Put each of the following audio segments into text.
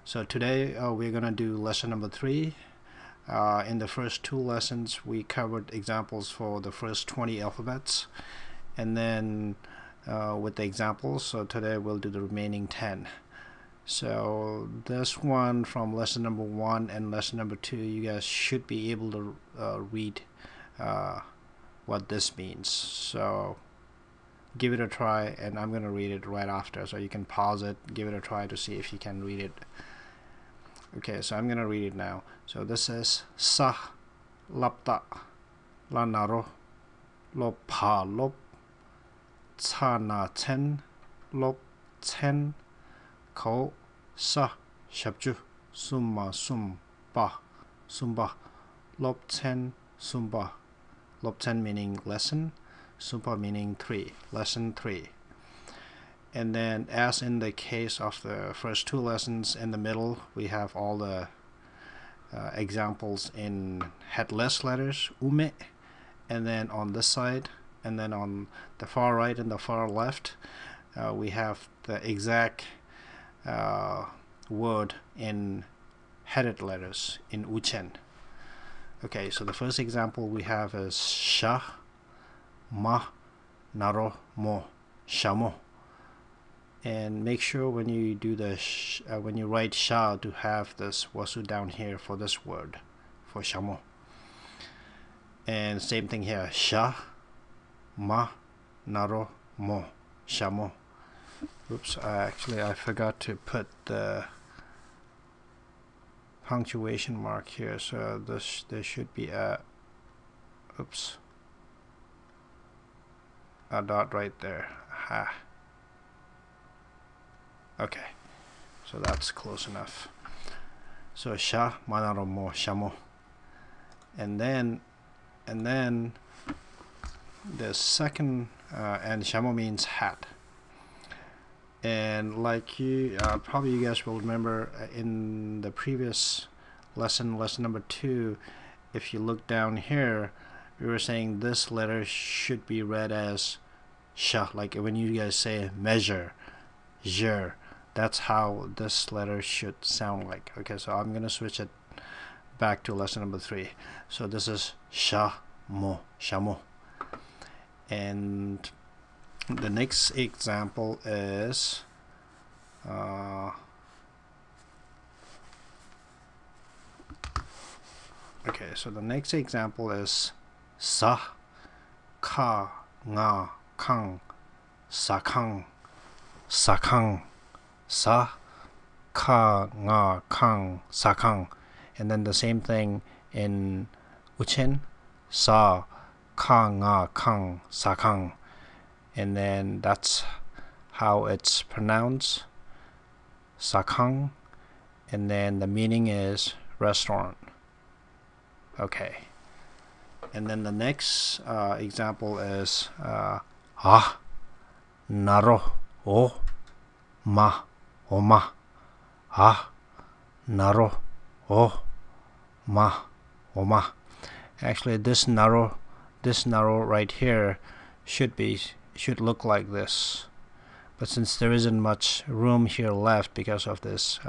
So today we're gonna do lesson number 3. In the first 2 lessons we covered examples for the first 20 alphabets, and then with the examples. So today we'll do the remaining 10. So this one from lesson number 1 and lesson number 2, you guys should be able to read what this means. So give it a try, and I'm gonna read it right after, so you can pause it, give it a try to see if you can read it. Okay, so I'm gonna read it now. So this is sa lapta lanaro lop pa lop tsana ten lop ten ko sa shabju summa sumba lop ten sumba. Lop 10 meaning lesson, sumpa meaning 3, lesson 3. And then, as in the case of the first 2 lessons, in the middle we have all the examples in headless letters, ume, and then on this side, and then on the far right and the far left, we have the exact word in headed letters in uchen. Okay, so the first example we have is sha, ma, naro, mo, shamo. And make sure when you do the when you write sha to have this wasu down here for this word, for shamo. And same thing here, sha, ma, naro, mo, shamo. Oops, actually I forgot to put the punctuation mark here, so there should be a dot right there. Ha. Okay, so that's close enough. So sha, manaro, mo, shamo. And then the second, and shamo means hat. And like probably you guys will remember in the previous lesson, lesson number 2, if you look down here, we were saying this letter should be read as sha, like when you guys say measure, je, that's how this letter should sound like. Okay, so I'm gonna switch it back to lesson number 3. So this is sha, mo, shamo. And the next example is okay, so the next example is sa, ka, nga, kang, sakang, sakang, sa, ka, nga, kang, sakang. And then the same thing in uchen, sa, ka, nga, kang, sakang. And then that's how it's pronounced, sakang, and then the meaning is restaurant. Okay, and then the next example is naro, o, ma, oma, naro, o, ma, oma. Actually, this naro right here should look like this, but since there isn't much room here left because of this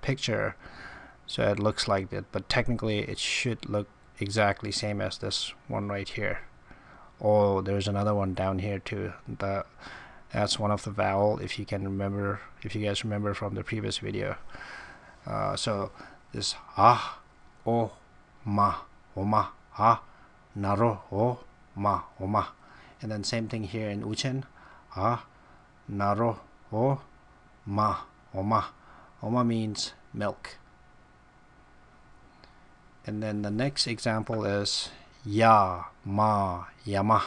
picture, so it looks like that, but technically it should look exactly same as this one right here. Oh, there's another one down here too. That's one of the vowel, if you guys remember from the previous video. So this o, ma, oma, naro, o, ma, oma. And then same thing here in uchen, naro, o, ma, oma. Oma means milk. And then the next example is ya, ma, yama.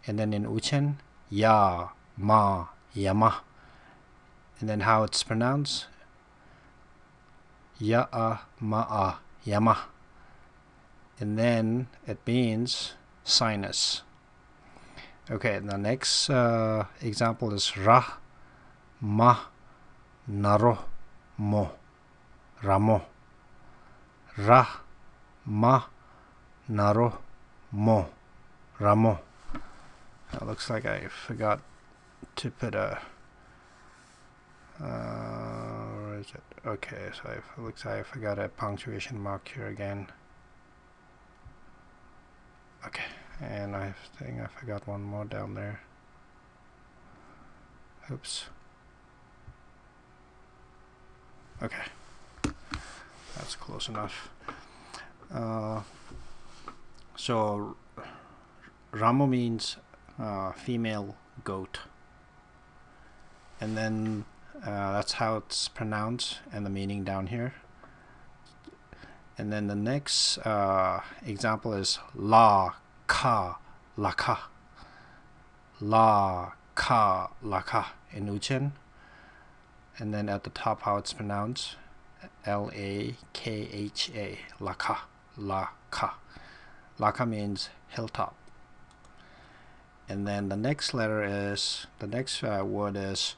And then in uchen, ya, ma, yama. And then how it's pronounced, ya, ma, yama. And then it means sinus. Okay, the next example is ra, ma, naro, mo, ramo. Ra, ma, naro, mo, ramo. It looks like I forgot to put a is it? Okay, so it looks like I forgot a punctuation mark here again. Okay, and I think I forgot one more down there. Oops. Okay, that's close enough. So Ramo means female goat, and then that's how it's pronounced and the meaning down here. And then the next example is la ka laka. La ka laka in Uchen. And then at the top how it's pronounced, L-A-K-H-A, laka, laka. Laka means hilltop. And then the next letter is, the next word is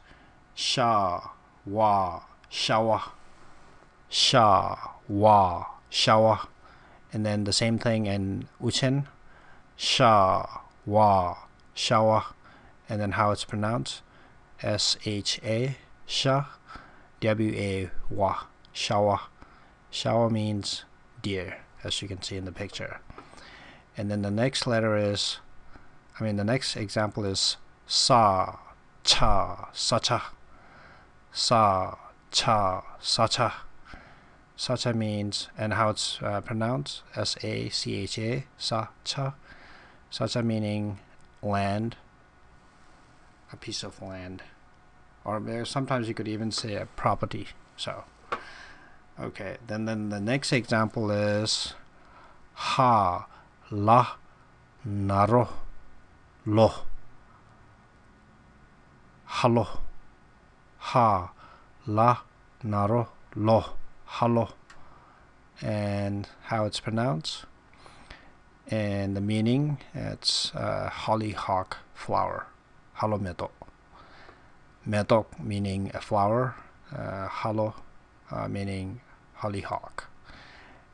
sha, wa, shawa. Sha, wa, shawa. And then the same thing in Uchen, sha, wa, shawa. And then how it's pronounced, S-H-A, sha, W-A-wa, shawa. Shawa means deer, as you can see in the picture. And then the next letter is, the next example is sa, cha, sacha. Sa, cha, sacha. Sacha means, and how it's pronounced, S-A-C-H-A, sacha. Sacha meaning land, a piece of land. Or sometimes you could even say a property. So, okay, then the next example is ha, la, naro, lo, halo. Ha, la, naro, lo, halo. And how it's pronounced and the meaning, it's hollyhock flower, halo meto. Metok meaning a flower, halo meaning hollyhock.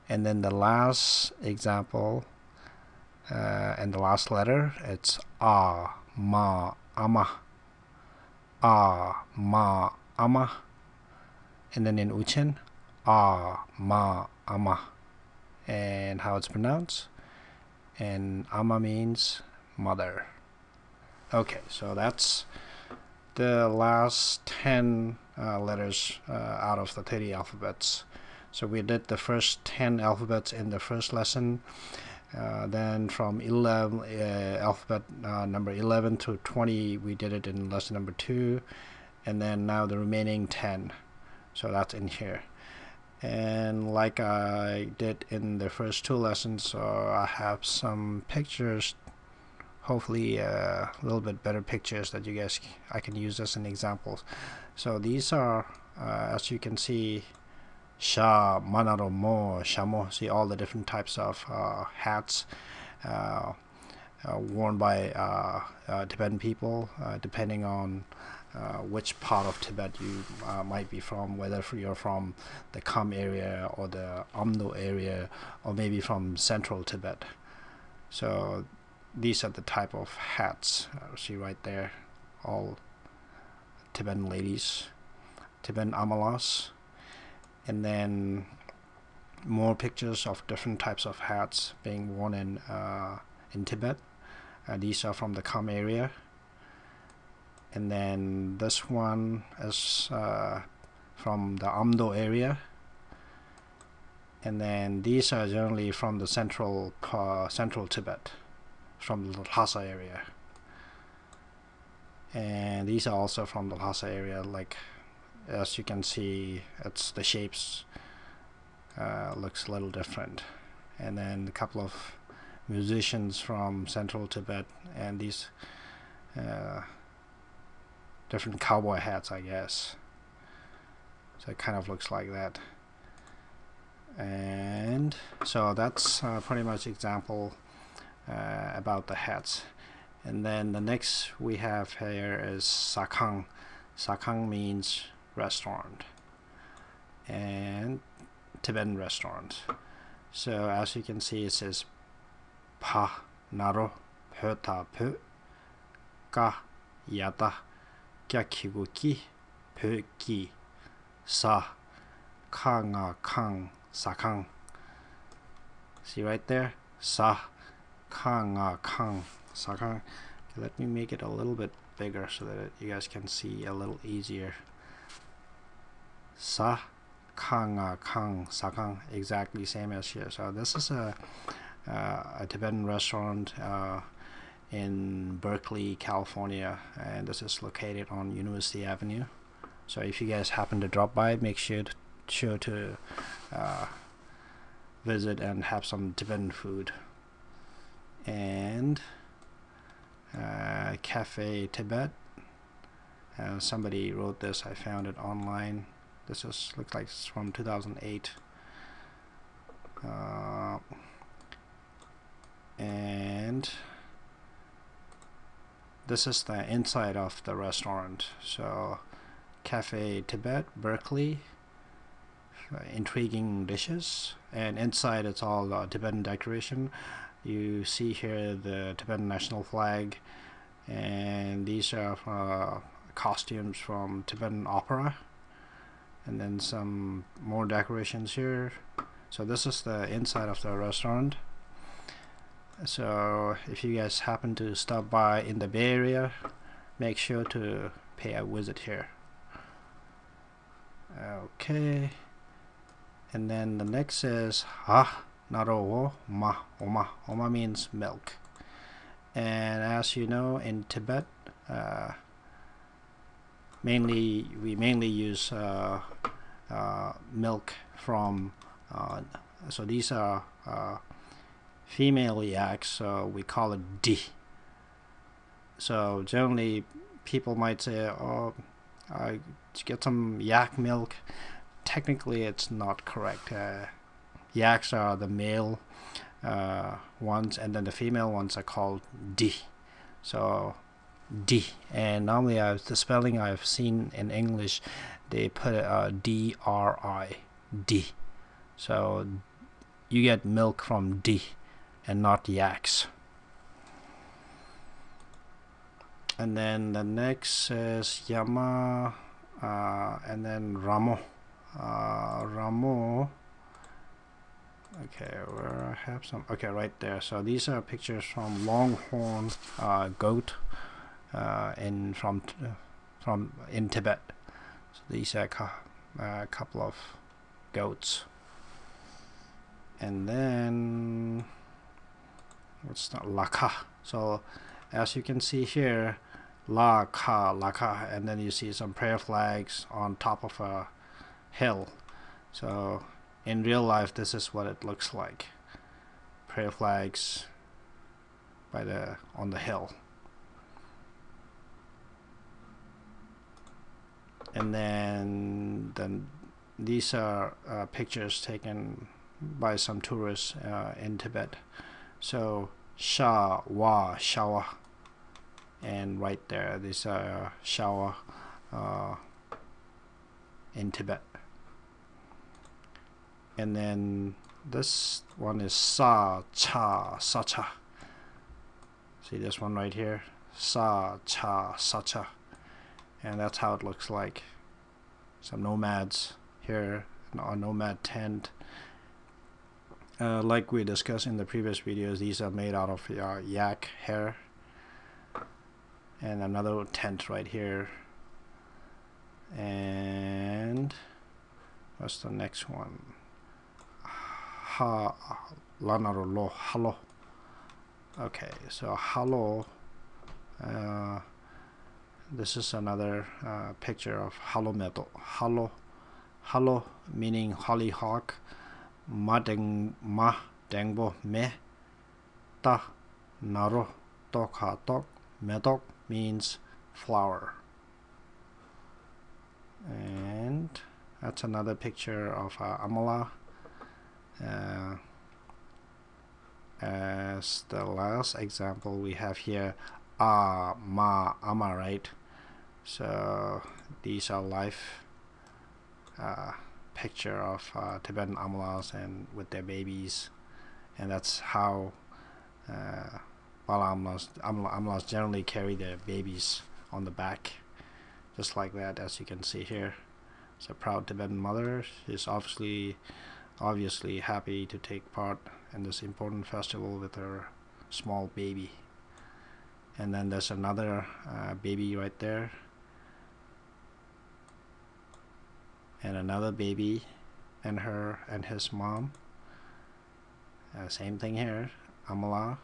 And then the last example and the last letter, it's a, ma, ama. A, ma, ama. And then in Uchen, a, ma, ama. And how it's pronounced, and ama means mother. Okay, so that's the last 10 letters out of the 30 alphabets. So we did the first 10 alphabets in the first lesson. Then from alphabet number 11 to 20 we did it in lesson number 2, and then now the remaining 10, so that's in here. And like I did in the first 2 lessons, I have some pictures, hopefully a little bit better pictures that you guys I can use as an examples. So these are as you can see, sha, manaro, mo, shamo. See all the different types of hats worn by Tibetan people, depending on which part of Tibet you might be from, whether you're from the Kham area or the Amdo area, or maybe from central Tibet. So these are the type of hats. See right there, all Tibetan ladies, Tibetan amalas. And then more pictures of different types of hats being worn in Tibet. These are from the Kham area. And then this one is from the Amdo area. And then these are generally from the central Tibet, from the Lhasa area. And these are also from the Lhasa area. Like, as you can see, it's the shapes looks a little different. And then a couple of musicians from central Tibet, and these different cowboy hats, I guess. So it kind of looks like that. And so that's pretty much example about the hats. And then the next we have here is sakang. Sakang means restaurant, and Tibetan restaurant. So as you can see, it says pa naro pöta pö ka yata kya kiguki pö ki sa Kanga Kang Sakang. See right there? Sa Kanga Kang Sakang. Okay, let me make it a little bit bigger so that you guys can see a little easier. Sa Kanga Kang Sakang, exactly same as here. So this is a Tibetan restaurant in Berkeley, California, and this is located on University Avenue. So if you guys happen to drop by, make sure to visit and have some Tibetan food. And Cafe Tibet. Somebody wrote this. I found it online. This looks like it's from 2008. And this is the inside of the restaurant. So Cafe Tibet, Berkeley, intriguing dishes, and inside it's all Tibetan decoration. You see here the Tibetan national flag, and these are costumes from Tibetan opera, and then some more decorations here. So this is the inside of the restaurant. So if you guys happen to stop by in the Bay Area, make sure to pay a visit here. Okay, and then the next is ha naro ma oma. Oma means milk, and as you know, in Tibet, we mainly use milk from so these are female yaks, so we call it di. So generally people might say, oh, I get some yak milk. Technically it's not correct. Yaks are the male ones, and then the female ones are called di. So D, and normally the spelling I've seen in English, they put D-R-I, D. So you get milk from D and not yaks. And then the next is Yama, and then Ramo. Ramo. Okay, where I have some. Okay, right there. So these are pictures from Longhorn goat in Tibet. So these are a couple of goats. And then what's that? Laka. So as you can see here, Laka, and then you see some prayer flags on top of a hill. So in real life, this is what it looks like. Prayer flags on the hill. And then these are pictures taken by some tourists in Tibet. So Sha Wa shower, and right there, these are shower in Tibet. And then this one is Sa Cha Sacha. See this one right here, Sa Cha Sacha, and that's how it looks like. Some nomads here, a nomad tent. Like we discussed in the previous videos, these are made out of yak hair. And another tent right here. And what's the next one? Ha lanarolo halo. Okay, so halo. This is another picture of halo metal. Halo meaning hollyhock. Ma dengbo me. Ta naro tok ha tok. Medok means flower. And that's another picture of Amala. As the last example we have here, ama, right? So these are live picture of Tibetan Amalas and with their babies, and that's how Amalas generally carry their babies on the back, just like that, as you can see here. It's a proud Tibetan mother. She's obviously happy to take part in this important festival with her small baby. And then there's another baby right there, and another baby, and her and his mom. Same thing here, Amala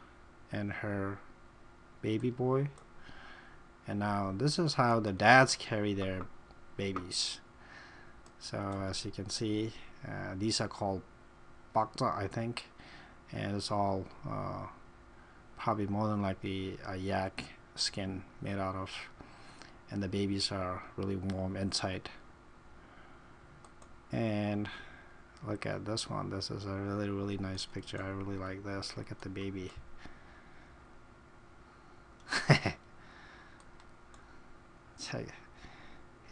and her baby boy. And now this is how the dads carry their babies. So as you can see, these are called bakta, I think, and it's all probably more than likely a yak skin made out of, and the babies are really warm inside. And look at this one. This is a really nice picture. I really like this. Look at the baby.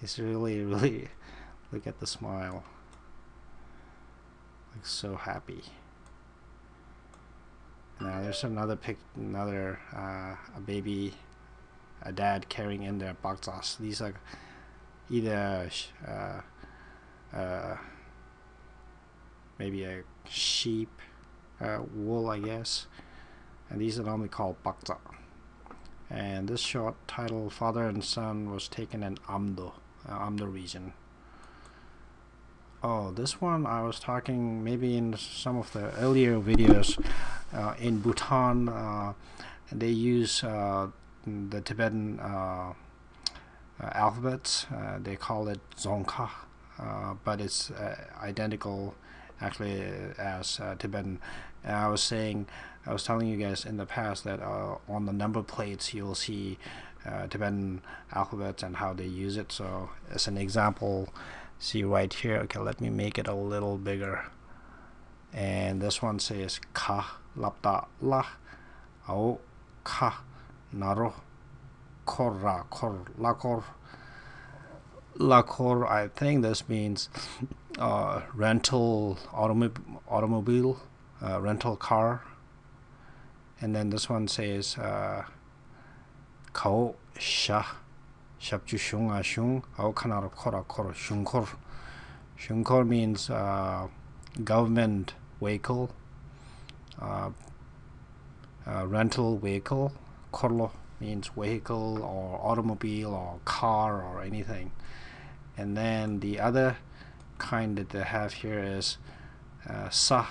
He's really look at the smile. Looks so happy. Now there's another a baby, a dad carrying in their baksas. These are either maybe a sheep wool, I guess, and these are normally called baksa. And this short title, Father and Son, was taken in Amdo region. Oh, this one I was talking maybe in some of the earlier videos. In Bhutan, they use the Tibetan alphabets. They call it Dzongkha, but it's identical actually as Tibetan. And I was telling you guys in the past that on the number plates you'll see Tibetan alphabets and how they use it. So as an example, see right here. Okay, let me make it a little bigger. And this one says Ka Lapta La Ao Ka Naro Korra Kor Lakor Lakor. I think this means rental automobile, rental car. And then this one says Kao Sha Shapchu Shung Shung Ao Kanaro Kora Kor Shungkor. Shungkor means government vehicle, rental vehicle. Korlo means vehicle or automobile or car or anything. And then the other kind that they have here is Sa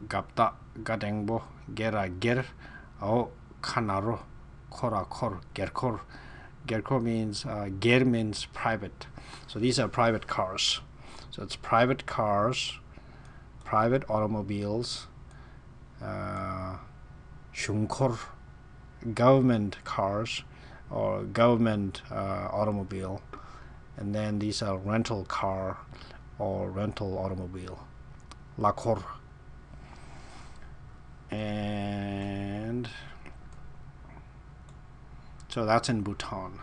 Gapta Gadengbo Gera Ger Ao Kanaro Kora Kor Gerkor. Gerkor means Ger means private. So these are private cars. So it's private cars, private automobiles, Shunkor, government cars or government automobile, and then these are rental car or rental automobile, Lakor. And so that's in Bhutan.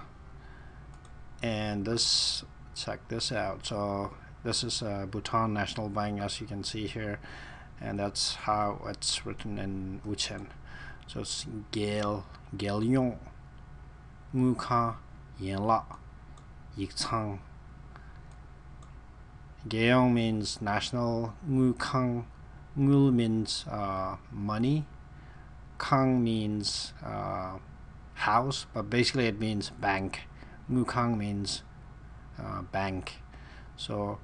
And this, check this out. So this is Bhutan National Bank, as you can see here, and that's how it's written in Uchen. So it's Gel Yong Muka Yenla Yikchang. Gyeong means national, Mukang Ngul means money, Kang means house, but basically it means bank. Mukang means bank. So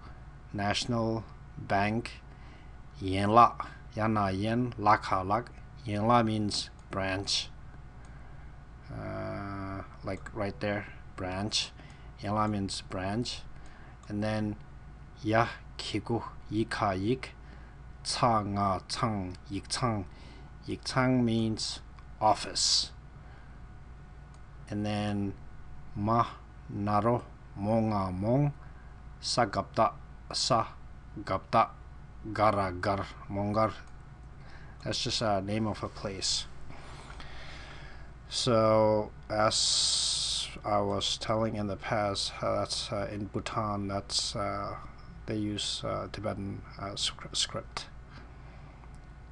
National Bank Yenla Yana Yen Laka Lak. Yenla means branch, like right there, branch. Yenla means branch. And then Ya Kiku Yika Yik Cha Nga Chang Yik Chang. Yik Chang means office. And then Ma Naro Monga Mong Sa Gapta Gara Gar Mongar. That's just a name of a place. So as I was telling in the past, that's in Bhutan. That's they use Tibetan script.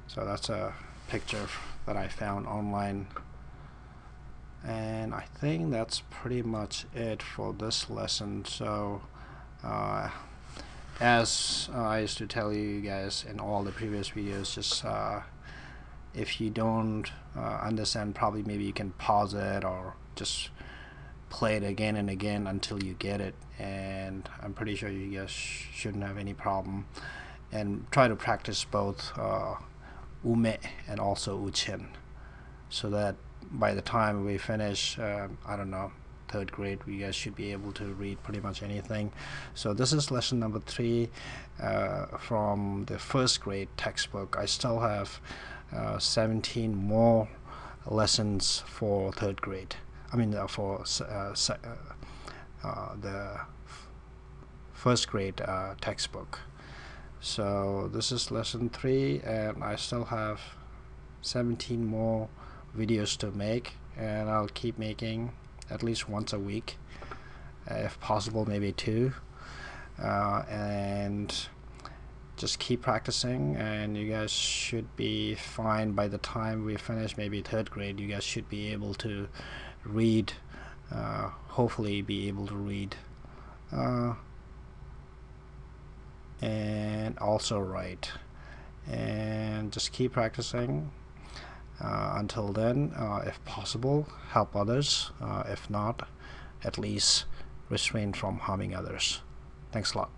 So that's a picture that I found online. And I think that's pretty much it for this lesson. So as I used to tell you guys in all the previous videos, just if you don't understand, probably maybe you can pause it or just play it again and again until you get it, and I'm pretty sure you guys shouldn't have any problem. And try to practice both ume and also uchen, so that by the time we finish, I don't know, third grade, you guys should be able to read pretty much anything. So this is lesson number 3 from the first grade textbook. I still have 17 more lessons for third grade. I mean for the first grade textbook. So this is lesson 3, and I still have 17 more videos to make, and I'll keep making at least once a week, if possible maybe 2, and just keep practicing, and you guys should be fine. By the time we finish maybe third grade, you guys should be able to read, hopefully be able to read and also write, and just keep practicing. Until then, if possible, help others. If not, at least restrain from harming others. Thanks a lot.